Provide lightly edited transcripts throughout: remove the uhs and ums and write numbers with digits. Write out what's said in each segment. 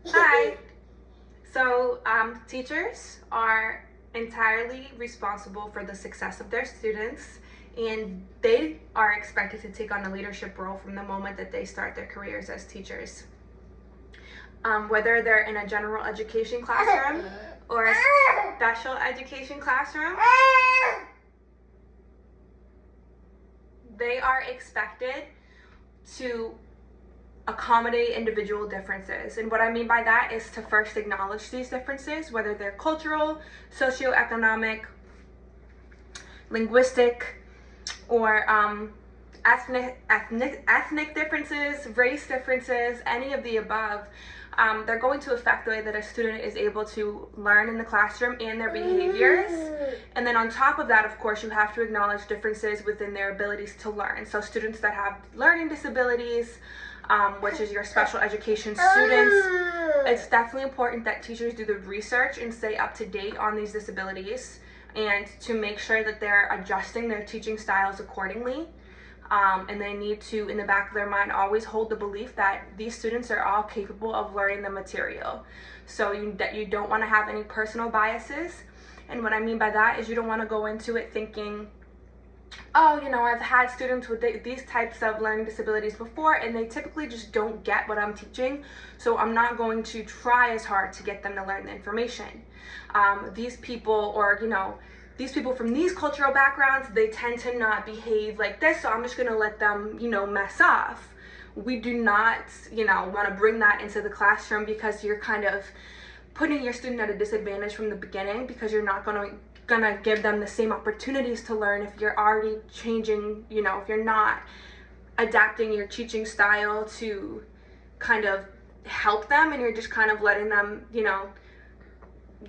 Hi. So, teachers are entirely responsible for the success of their students, and they are expected to take on a leadership role from the moment that they start their careers as teachers. Whether they're in a general education classroom or a special education classroom, they are expected to accommodate individual differences. And what I mean by that is to first acknowledge these differences, whether they're cultural, socioeconomic, linguistic, or ethnic differences, race differences, any of the above. They're going to affect the way that a student is able to learn in the classroom and their behaviors. And then on top of that, of course, you have to acknowledge differences within their abilities to learn. So students that have learning disabilities, which is your special education students, it's definitely important that teachers do the research and stay up to date on these disabilities, and to make sure that they're adjusting their teaching styles accordingly. And they need to, in the back of their mind, always hold the belief that these students are all capable of learning the material. So you don't want to have any personal biases. And what I mean by that is you don't want to go into it thinking, oh, I've had students with these types of learning disabilities before, and they typically just don't get what I'm teaching, so I'm not going to try as hard to get them to learn the information. These people from these cultural backgrounds, they tend to not behave like this, so I'm just going to let them, mess off. We do not, want to bring that into the classroom, because you're kind of putting your student at a disadvantage from the beginning, because you're not gonna give them the same opportunities to learn if you're already changing, if you're not adapting your teaching style to kind of help them, and you're just kind of letting them,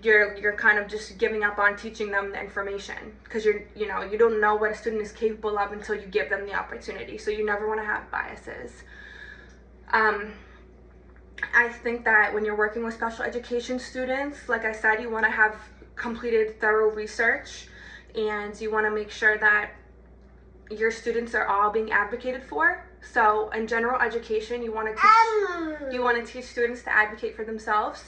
you're kind of just giving up on teaching them the information, because you don't know what a student is capable of until you give them the opportunity. So you never want to have biases. I think that when you're working with special education students, like I said, you want to have completed thorough research, and you want to make sure that your students are all being advocated for. So in general education, you want to teach students to advocate for themselves.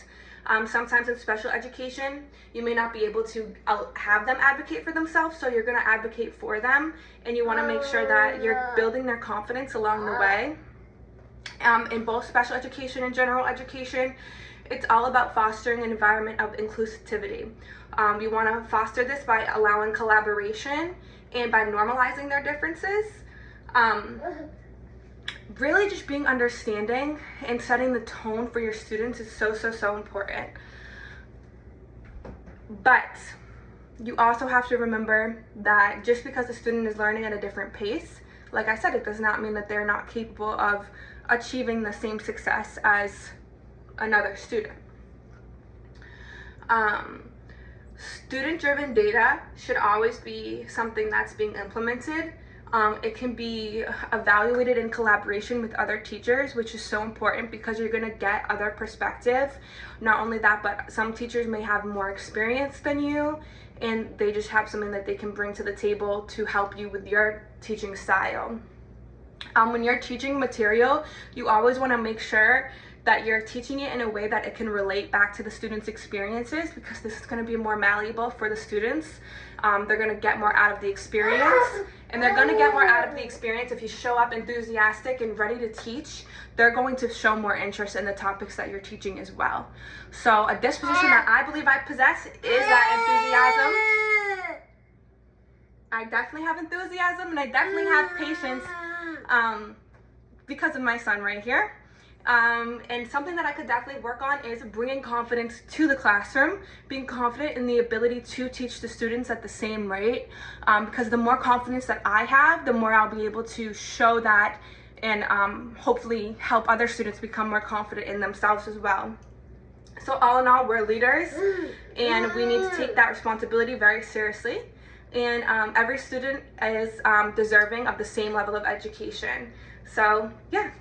Sometimes in special education, you may not be able to have them advocate for themselves, so you're going to advocate for them, and you want to make sure that you're building their confidence along the way. In both special education and general education, it's all about fostering an environment of inclusivity. You want to foster this by allowing collaboration and by normalizing their differences. Really just being understanding and setting the tone for your students is so important. But you also have to remember that just because a student is learning at a different pace, like I said, it does not mean that they're not capable of achieving the same success as another student. Student-driven data should always be something that's being implemented. It can be evaluated in collaboration with other teachers, which is so important, because you're going to get other perspective. Not only that, but some teachers may have more experience than you, and they just have something that they can bring to the table to help you with your teaching style. When you're teaching material, you always want to make sure that you're teaching it in a way that it can relate back to the students' experiences, because this is going to be more malleable for the students. They're going to get more out of the experience, and they're going to get more out of the experience if you show up enthusiastic and ready to teach. They're going to show more interest in the topics that you're teaching as well. So a disposition that I believe I possess is that enthusiasm. I definitely have enthusiasm, and I definitely have patience, because of my son right here. And something that I could definitely work on is bringing confidence to the classroom, being confident in the ability to teach the students at the same rate, because the more confidence that I have, the more I'll be able to show that, and hopefully help other students become more confident in themselves as well. So all in all, we're leaders, and we need to take that responsibility very seriously. And every student is deserving of the same level of education. So yeah.